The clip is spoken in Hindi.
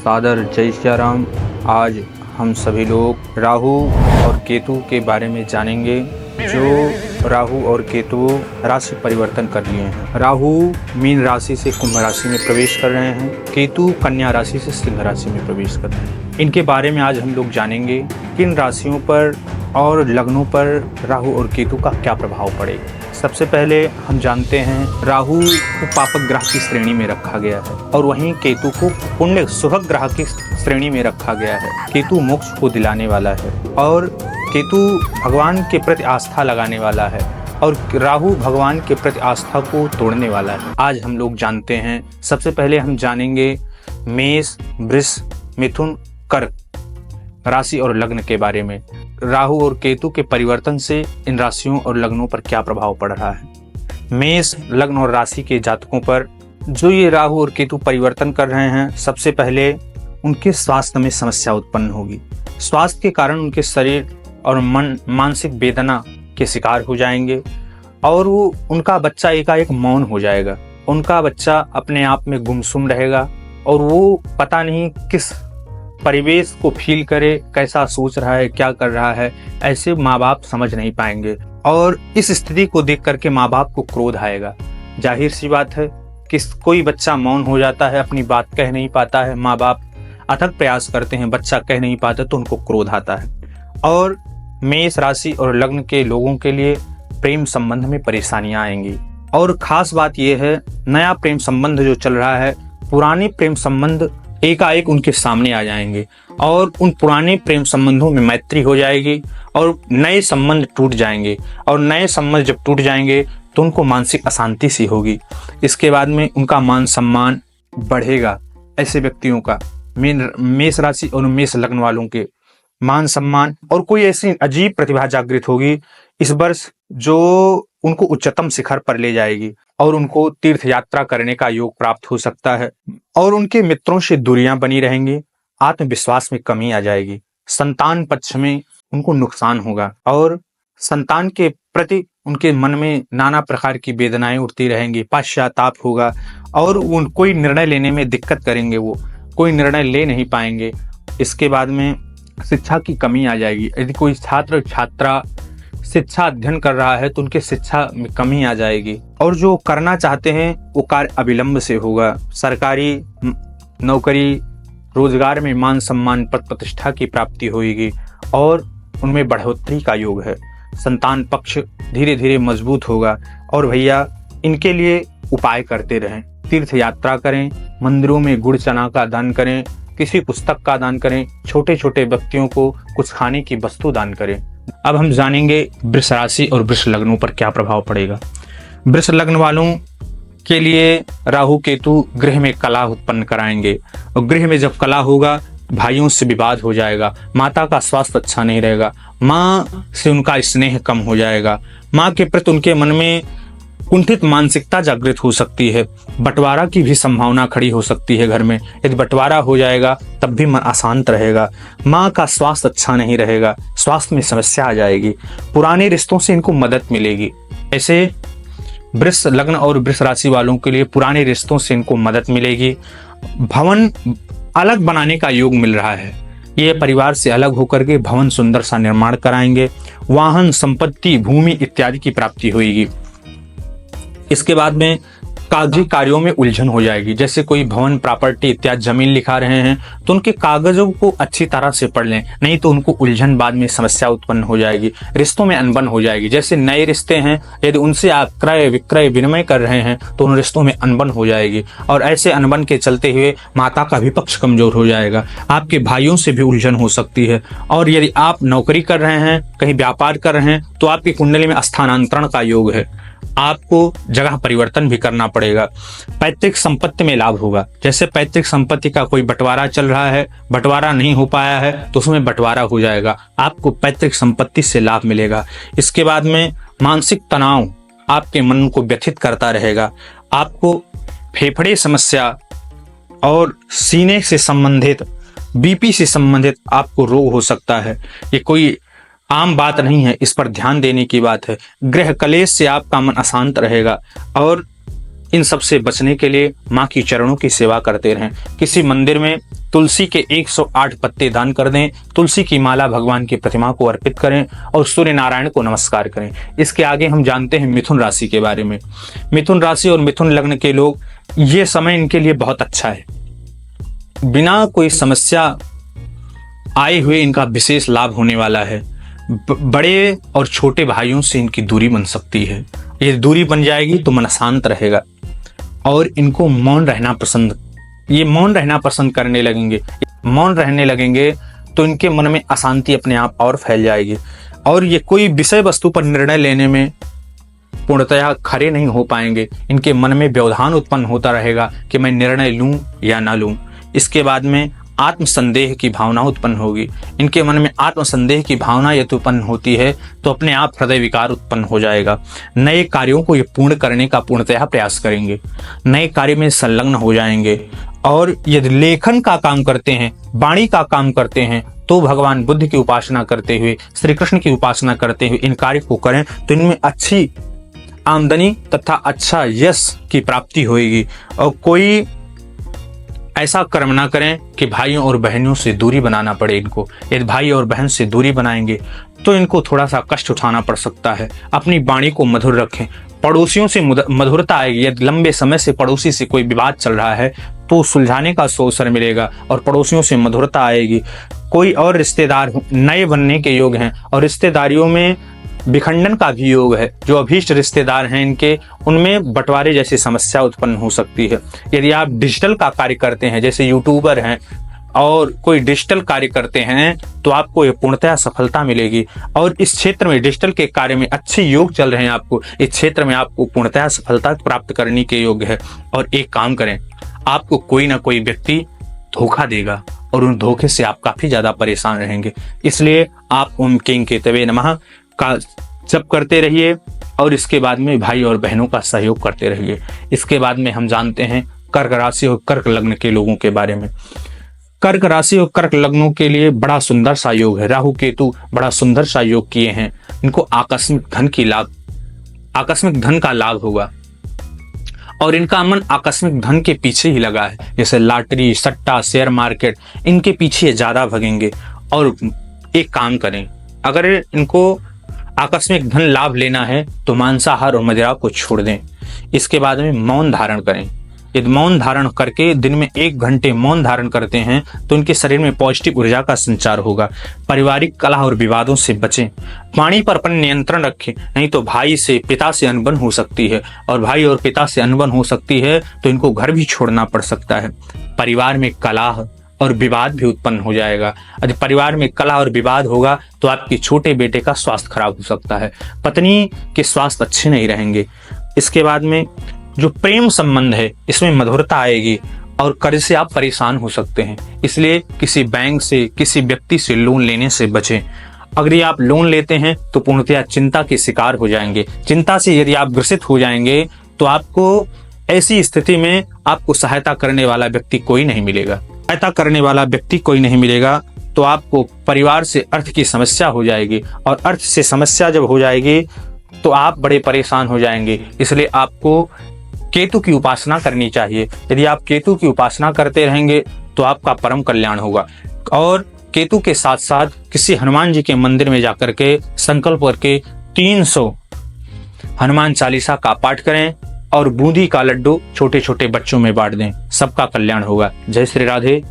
सादर जय श्री राम। आज हम सभी लोग राहु और केतु के बारे में जानेंगे। जो राहु और केतु राशि परिवर्तन कर लिए हैं। राहु मीन राशि से कुंभ राशि में प्रवेश कर रहे हैं, केतु कन्या राशि से सिंह राशि में प्रवेश कर रहे हैं। इनके बारे में आज हम लोग जानेंगे किन राशियों पर और लग्नों पर राहु और केतु का क्या प्रभाव पड़ेगा। सबसे पहले हम जानते हैं राहु को पापक ग्रह की श्रेणी में रखा गया है और वहीं केतु को पुण्य शुभक ग्रह की श्रेणी में रखा गया है। केतु मोक्ष को दिलाने वाला है और केतु भगवान के प्रति आस्था लगाने वाला है और राहु भगवान के प्रति आस्था को तोड़ने वाला है। आज हम लोग जानते हैं, सबसे पहले हम जानेंगे मेष, वृष, मिथुन, कर्क राशि और लग्न के बारे में। राहु और केतु के परिवर्तन से इन राशियों और लग्नों पर क्या प्रभाव पड़ रहा है। मेष लग्न और राशि के जातकों पर जो ये राहु और केतु परिवर्तन कर रहे हैं, सबसे पहले उनके स्वास्थ्य में समस्या उत्पन्न होगी। स्वास्थ्य के कारण उनके शरीर और मन मानसिक वेदना के शिकार हो जाएंगे और वो उनका बच्चा एकाएक मौन हो जाएगा। उनका बच्चा अपने आप में गुमसुम रहेगा और वो पता नहीं किस परिवेश को फील करे, कैसा सोच रहा है, क्या कर रहा है, ऐसे माँ बाप समझ नहीं पाएंगे और इस स्थिति को देख करके माँ बाप को क्रोध आएगा। जाहिर सी बात है कि कोई बच्चा मौन हो जाता है, अपनी बात कह नहीं पाता है, माँ बाप अथक प्रयास करते हैं, बच्चा कह नहीं पाता तो उनको क्रोध आता है। और मेष राशि और लग्न के लोगों के लिए प्रेम संबंध में परेशानियां आएंगी और खास बात यह है, नया प्रेम संबंध जो चल रहा है, पुराने प्रेम संबंध एकाएक उनके सामने आ जाएंगे और उन पुराने प्रेम संबंधों में मैत्री हो जाएगी और नए संबंध टूट जाएंगे और नए संबंध जब टूट जाएंगे तो उनको मानसिक अशांति सी होगी। इसके बाद में उनका मान सम्मान बढ़ेगा। ऐसे व्यक्तियों का मेष राशि और मेष लग्न वालों के मान सम्मान और कोई ऐसी अजीब प्रतिभा जागृत होगी इस वर्ष जो उनको उच्चतम शिखर पर ले जाएगी और उनको तीर्थ यात्रा करने का योग प्राप्त हो सकता है और उनके मित्रों से दूरियां बनी रहेंगी। आत्मविश्वास में कमी आ जाएगी। संतान पक्ष में उनको नुकसान होगा और संतान के प्रति उनके मन में नाना प्रकार की वेदनाएं उठती रहेंगी, पश्चाताप होगा और कोई निर्णय लेने में दिक्कत करेंगे, वो कोई निर्णय ले नहीं पाएंगे। इसके बाद में शिक्षा की कमी आ जाएगी। यदि कोई छात्र छात्रा शिक्षा अध्ययन कर रहा है तो उनके शिक्षा में कमी आ जाएगी और जो करना चाहते हैं वो कार्य अविलंब से होगा। सरकारी नौकरी रोजगार में मान सम्मान पद प्रतिष्ठा की प्राप्ति होगी और उनमें बढ़ोतरी का योग है। संतान पक्ष धीरे धीरे मजबूत होगा और भैया इनके लिए उपाय करते रहें। तीर्थ यात्रा करें, मंदिरों में गुड़ चना का दान करें, किसी पुस्तक का दान करें, छोटे छोटे व्यक्तियों को कुछ खाने की वस्तु दान करें। अब हम जानेंगे वृष राशि और वृष लग्नों पर क्या प्रभाव पड़ेगा। वृष लग्न वालों के लिए राहु केतु गृह में कलह उत्पन्न कराएंगे और गृह में जब कलह होगा भाइयों से विवाद हो जाएगा, माता का स्वास्थ्य अच्छा नहीं रहेगा, माँ से उनका स्नेह कम हो जाएगा, माँ के प्रति उनके मन में कुंठित मानसिकता जागृत हो सकती है। बंटवारा की भी संभावना खड़ी हो सकती है घर में। यदि बंटवारा हो जाएगा तब भी मन अशांत रहेगा, माँ का स्वास्थ्य अच्छा नहीं रहेगा, स्वास्थ्य में समस्या आ जाएगी, पुराने रिश्तों से इनको मदद मिलेगी। ऐसे वृष लग्न और वृष राशि वालों के लिए पुराने रिश्तों से इनको मदद मिलेगी। भवन अलग बनाने का योग मिल रहा है, ये परिवार से अलग होकर के भवन सुंदर सा निर्माण कराएंगे। वाहन संपत्ति भूमि इत्यादि की प्राप्ति होगी। इसके बाद में कागजी कार्यों में उलझन हो जाएगी। जैसे कोई भवन प्रॉपर्टी इत्यादि जमीन लिखा रहे हैं तो उनके कागजों को अच्छी तरह से पढ़ लें, नहीं तो उनको उलझन बाद में समस्या उत्पन्न हो जाएगी, रिश्तों में अनबन हो जाएगी। जैसे नए रिश्ते हैं, यदि उनसे आप क्रय विक्रय विनिमय कर रहे हैं तो उन रिश्तों में अनबन हो जाएगी और ऐसे अनबन के चलते हुए माता का भी पक्ष कमजोर हो जाएगा, आपके भाइयों से भी उलझन हो सकती है। और यदि आप नौकरी कर रहे हैं, कहीं व्यापार कर रहे हैं तो आपकी कुंडली में स्थानांतरण का योग है, आपको जगह परिवर्तन भी करना पड़ेगा। पैतृक संपत्ति में लाभ होगा। जैसे पैतृक संपत्ति का कोई बंटवारा चल रहा है, बंटवारा नहीं हो पाया है तो उसमें बंटवारा हो जाएगा, आपको पैतृक संपत्ति से लाभ मिलेगा। इसके बाद में मानसिक तनाव आपके मन को व्यथित करता रहेगा। आपको फेफड़े समस्या और सीने से संबंधित बीपी से संबंधित आपको रोग हो सकता है। ये कोई आम बात नहीं है, इस पर ध्यान देने की बात है। गृह कलेश से आपका मन अशांत रहेगा और इन सब से बचने के लिए माँ की चरणों की सेवा करते रहें। किसी मंदिर में तुलसी के 108 पत्ते दान कर दें, तुलसी की माला भगवान की प्रतिमा को अर्पित करें और सूर्य नारायण को नमस्कार करें। इसके आगे हम जानते हैं मिथुन राशि के बारे में। मिथुन राशि और मिथुन लग्न के लोग, ये समय इनके लिए बहुत अच्छा है। बिना कोई समस्या आए हुए इनका विशेष लाभ होने वाला है। बड़े और छोटे भाइयों से इनकी दूरी बन सकती है। ये दूरी बन जाएगी तो मन शांत रहेगा और इनको मौन रहना पसंद करने लगेंगे। मौन रहने लगेंगे तो इनके मन में अशांति अपने आप और फैल जाएगी और ये कोई विषय वस्तु पर निर्णय लेने में पूर्णतया खड़े नहीं हो पाएंगे। इनके मन में व्यवधान उत्पन्न होता रहेगा कि मैं निर्णय लूं या ना लूं। इसके बाद में आत्मसंदेह की भावना उत्पन्न होगी। इनके मन में आत्मसंदेह की भावना यदि उत्पन्न होती है तो अपने आप हृदय विकार उत्पन्न हो जाएगा। नए कार्यों को ये पूर्ण करने का पूर्णतः प्रयास करेंगे, नए कार्य में संलग्न हो जाएंगे और यदि लेखन का काम करते हैं, वाणी का काम करते हैं तो भगवान बुद्ध की उपासना करते हुए, श्री कृष्ण की उपासना करते हुए इन कार्य को करें तो इनमें अच्छी आमदनी तथा अच्छा यश की प्राप्ति होगी। और कोई ऐसा कर्म ना करें कि भाइयों और बहनों से दूरी बनाना पड़े इनको। यदि भाई और बहन से दूरी बनाएंगे तो इनको थोड़ा सा कष्ट उठाना पड़ सकता है। अपनी वाणी को मधुर रखें। पड़ोसियों से मधुरता आएगी। यदि लंबे समय से पड़ोसी से कोई विवाद चल रहा है तो सुलझाने का अवसर मिलेगा और पड़ोसियों से मधुरता आएगी। कोई और रिश्तेदार नए बनने के योग हैं और रिश्तेदारियों में विखंडन का भी योग है। जो अभीष्ट रिश्तेदार हैं इनके, उनमें बंटवारे जैसी समस्या उत्पन्न हो सकती है। यदि आप डिजिटल का कार्य करते हैं, जैसे यूट्यूबर हैं और कोई डिजिटल कार्य करते हैं तो आपको ये पूर्णतः सफलता मिलेगी और इस क्षेत्र में डिजिटल के कार्य में अच्छे योग चल रहे हैं। आपको इस क्षेत्र में आपको पूर्णतः सफलता प्राप्त करने के योग्य है। और एक काम करें, आपको कोई ना कोई व्यक्ति धोखा देगा और उन धोखे से आप काफी ज्यादा परेशान रहेंगे। इसलिए आप ओम किंग केतवे नमः का जप करते रहिए और इसके बाद में भाई और बहनों का सहयोग करते रहिए। इसके बाद में हम जानते हैं कर्क राशि और कर्क लग्न के लोगों के बारे में। कर्क राशि और कर्क लग्नों के लिए बड़ा सुंदर सा योग है। राहु केतु बड़ा सुंदर सा योग किए हैं। इनको आकस्मिक धन का लाभ होगा और इनका मन आकस्मिक धन के पीछे ही लगा है। जैसे लॉटरी, सट्टा, शेयर मार्केट, इनके पीछे ज्यादा भगेंगे। और एक काम करें, अगर इनको आकस्मिक धन लाभ लेना है तो मांसाहार और मदिरा को छोड़ दें। इसके बाद में मौन धारण करें। यदि मौन धारण करके दिन में 1 घंटे मौन धारण करते हैं तो इनके शरीर में पॉजिटिव ऊर्जा का संचार होगा। पारिवारिक कलह और विवादों से बचें। वाणी पर अपन नियंत्रण रखें, नहीं तो भाई से, पिता से अनबन हो सकती है और भाई और पिता से अनबन हो सकती है तो इनको घर भी छोड़ना पड़ सकता है। परिवार में कलह और विवाद भी उत्पन्न हो जाएगा। यदि परिवार में कलह और विवाद होगा तो आपके छोटे बेटे का स्वास्थ्य खराब हो सकता है, पत्नी के स्वास्थ्य अच्छे नहीं रहेंगे। इसके बाद में जो प्रेम संबंध है इसमें मधुरता आएगी और कर्ज से आप परेशान हो सकते हैं। इसलिए किसी बैंक से, किसी व्यक्ति से लोन लेने से बचें। अगर ये आप लोन लेते हैं तो पूर्णतया चिंता के शिकार हो जाएंगे। चिंता से यदि आप ग्रसित हो जाएंगे तो आपको ऐसी स्थिति में आपको सहायता करने वाला व्यक्ति कोई नहीं मिलेगा। तो आपको परिवार से अर्थ की समस्या हो जाएगी और अर्थ से समस्या जब हो जाएगी तो आप बड़े परेशान हो जाएंगे। इसलिए आपको केतु की उपासना करनी चाहिए। यदि आप केतु की उपासना करते रहेंगे तो आपका परम कल्याण होगा। और केतु के साथ साथ किसी हनुमान जी के मंदिर में जाकर के संकल्प करके 300 हनुमान चालीसा का पाठ करें और बूंदी का लड्डू छोटे छोटे बच्चों में बांट दें। सबका कल्याण होगा। जय श्री राधे।